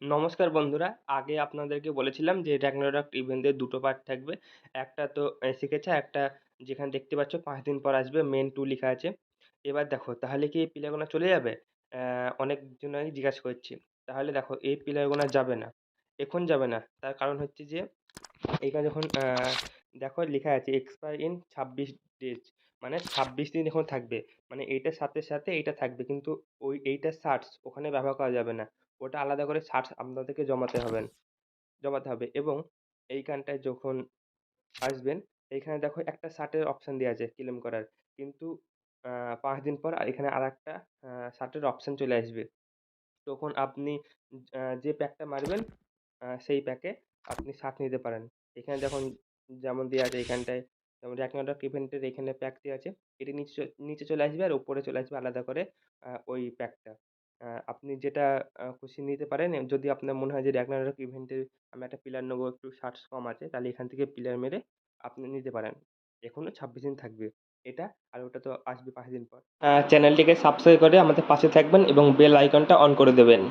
নমস্কার বন্ধুরা। আগে আপনাদেরকে বলেছিলাম যে র‍্যাগনারক ইভেন্টের ২ টো পার্ট থাকবে। একটা তো শিখেছে, একটা যেখানে দেখতে পাচ্ছ ৫ দিন পর আসবে মেইন 2 লিখা আছে। এবার দেখো তাহলে কি এই প্লেয়ারগুলো চলে যাবে? অনেকজনাই জিজ্ঞাসা করছে। তাহলে দেখো এই প্লেয়ারগুলো যাবে না। এখন যাবে না। তার কারণ হচ্ছে যে এইখানে যখন দেখো লেখা আছে এক্সপায়ার ইন ২৬ ডেজ, মানে ২৬ দিন এখন থাকবে। মানে এইটার সাথে, সাথে এইটা থাকবে। কিন্তু এইটার শার্টস ওখানে ব্যবহার করা যাবে না। ওটা আলাদা করে শার্টস আপনাদেরকে জমাতে হবে এবং এইখানটায় যখন আসবেন, এইখানে দেখো একটা শার্টের অপশন দেয়া আছে ক্লেম করার। কিন্তু ৫ দিন পর এখানে আরেকটা শার্টের অপশন চলে আসবে। তখন আপনি যে প্যাকটা মারবেন সেই প্যাকে আপনি শার্ট নিতে পারেন। এখানে দেখুন যেমন দেয়া আছে এইখানটায়, যেমন র‍্যাগনারক ইভেন্টের এখানে প্যাক দেয়া আছে। এটি নিচে চলে আসবে আর উপরে চলে আসবে আলাদা করে ওই প্যাকটা। আপনি যেটা খুশি নিতে পারেন। যদি আপনার মনে হয় যে র‍্যাগনারক ইভেন্টের আমি একটা প্লেয়ার নেবো, একটু শার্টস কম আছে, তাহলে এখান থেকে প্লেয়ার মেরে আপনি নিতে পারেন। এখনো ২৬ দিন থাকবে এটা, আর ওটা তো আসবে ৫ দিন পর। চ্যানেলটিকে সাবস্ক্রাইব করে আমাদের পাশে থাকবেন এবং বেল আইকনটা অন করে দেবেন।